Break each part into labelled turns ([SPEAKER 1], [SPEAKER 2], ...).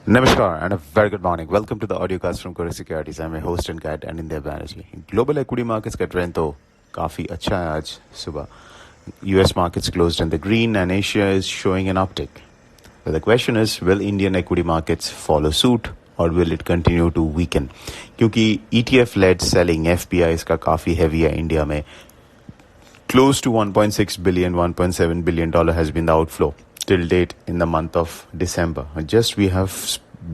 [SPEAKER 1] Namaskar and a very good morning. Welcome to the audiocast from Korea Securities. I'm your host and guide Anindya Banerjee. Global equity markets का trend तो काफ़ी अच्छा है आज सुबह. US markets closed in the green and Asia is showing an uptick. Well, the question is, will Indian equity markets follow suit or will it continue to weaken? क्योंकि ETF-led selling FPIs का काफ़ी heavy है India में. Close to 1.6 billion, 1.7 billion dollar has been the outflow till date in the month of December. Just we have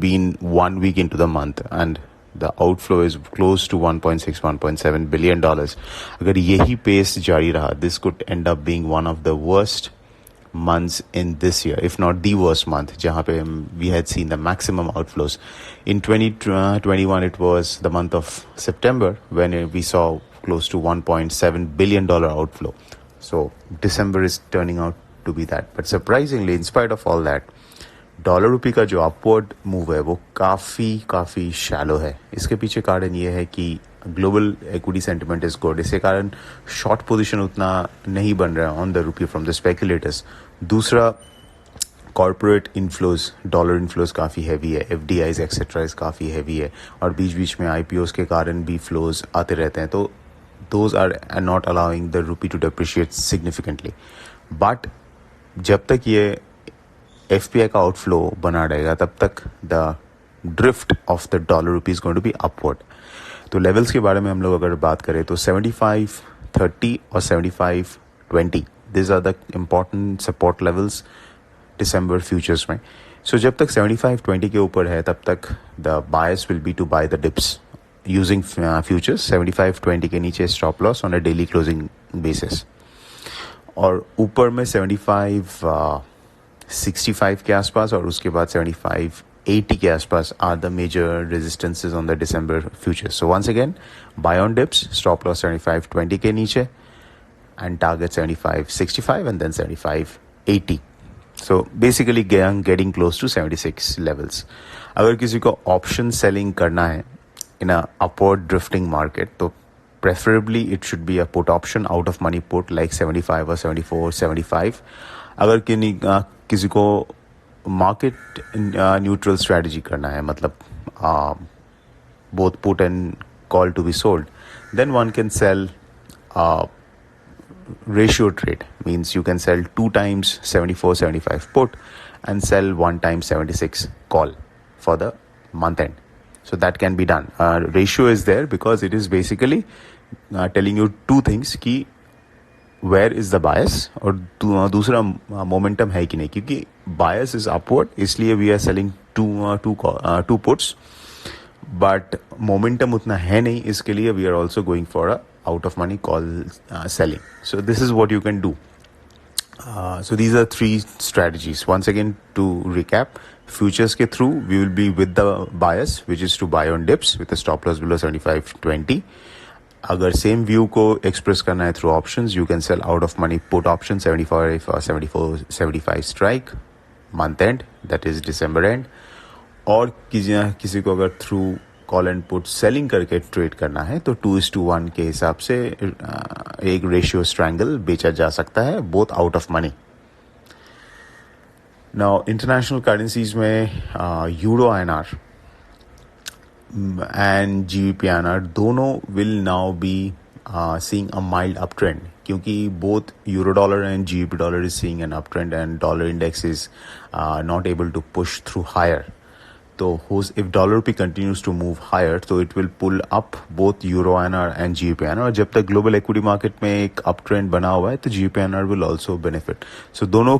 [SPEAKER 1] been 1 week into the month and the outflow is close to 1.6, 1.7 billion dollars. अगर यही pace जारी रहा, this could end up being one of the worst months in this year, if not the worst month, जहाँ पे we had seen the maximum outflows. In 2021, it was the month of September when we saw close to $1.7 billion outflow. So December is turning out to be that. But surprisingly, in spite of all that, dollar rupee का जो upward move है वो काफ़ी shallow है. इसके पीछे कारण ये है कि global equity sentiment is good. इसके कारण शॉर्ट पोजीशन उतना नहीं बन रहा है on the rupee from the speculators. दूसरा, कॉर्पोरेट इनफ्लोज, डॉलर इनफ्लोज काफ़ी हैवी है. FDIs एक्सेट्रा इज काफ़ी हैवी है और बीच बीच में IPOs के कारण भी फ्लोज आते रहते हैं. तो those are not allowing the rupee to depreciate significantly. But जब तक ये FPI का आउटफ्लो बना रहेगा तब तक the drift of the dollar rupee is going to be upward. तो लेवल्स के बारे में हम लोग अगर बात करें तो 75.30 और 75.20 this are the important support levels December futures में. सो जब तक 75.20 के ऊपर है तब तक the bias will be to buy the dips using futures. 75.20 के नीचे stop loss on a daily closing basis और ऊपर में 65 के आसपास और उसके बाद 75-80 के आसपास are the major resistances on the December futures. So once again, buy on dips, stop loss 75.20 के नीचे and target 75-65 and then 75-80. So basically getting close to 76 levels. अगर किसी को ऑप्शन सेलिंग करना है in a upward drifting market तो preferably it should be a put option, out of money put like 75 or 74, 75. अगर किसी को मार्केट न्यूट्रल स्ट्रैटेजी करना है, मतलब both put and call to be sold, then one can sell ratio trade. Means you can sell 2 times 74, 75 put and sell 1 time 76 call for the month end. So that can be done. Ratio is there because it is basically telling you two things कि where is the bias और दूसरा momentum है कि नहीं. क्योंकि bias is upward इसलिए we are selling two puts, but momentum उतना है नहीं, इसके लिए we are also going for a out of money call selling. So this is what you can do. So these are 3 strategies. Once again, to recap, futures के through we will be with the bias, which is to buy on dips with a stop loss below 75.20. अगर same view को express करना है through options, you can sell out of money put option 75 strike month end, that is December end. और किसी को अगर through call and put selling करके trade करना है तो 2:1 के हिसाब से एक रेशियो स्ट्रैंगल बेचा जा सकता है, both out of money. Now international currencies में euro INR and GBP INR दोनों will now be seeing a mild uptrend क्योंकि both euro dollar and GBP dollar is seeing an uptrend and dollar index is not able to push through higher. So if dollar rupee continues to move higher, so it will pull up both euro INR and GBP INR. और जब तक global equity market में एक uptrend बना हुआ है तो GBP INR will also benefit. So दोनों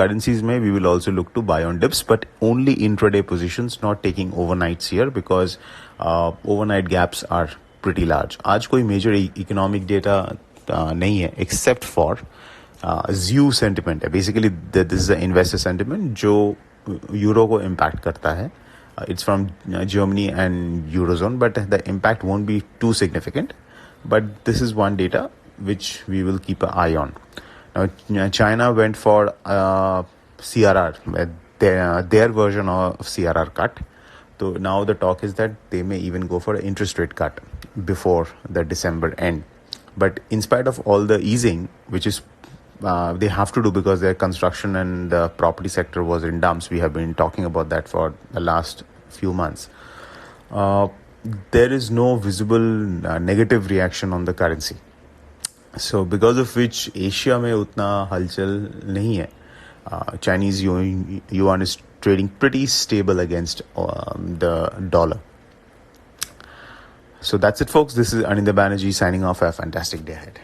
[SPEAKER 1] currencies में we will also look to buy on dips, but only intraday positions, not taking overnights here because overnight gaps are pretty large. आज कोई major economic data नहीं है except for ZEW sentiment है. Basically this is the investor sentiment जो euro को impact करता है. It's from Germany and eurozone but the impact won't be too significant, but this is one data which we will keep a eye on. China went for CRR, their version of CRR cut. So now the talk is that they may even go for an interest rate cut before the December end. But in spite of all the easing, which is they have to do because their construction and the property sector was in dumps. We have been talking about that for the last few months. Uh, there is no visible negative reaction on the currency. So because of which Asia में उतना हलचल नहीं है. Chinese yuan is trading pretty stable against the dollar. So that's it, folks. This is Anindya Banerjee signing off. Have a fantastic day ahead.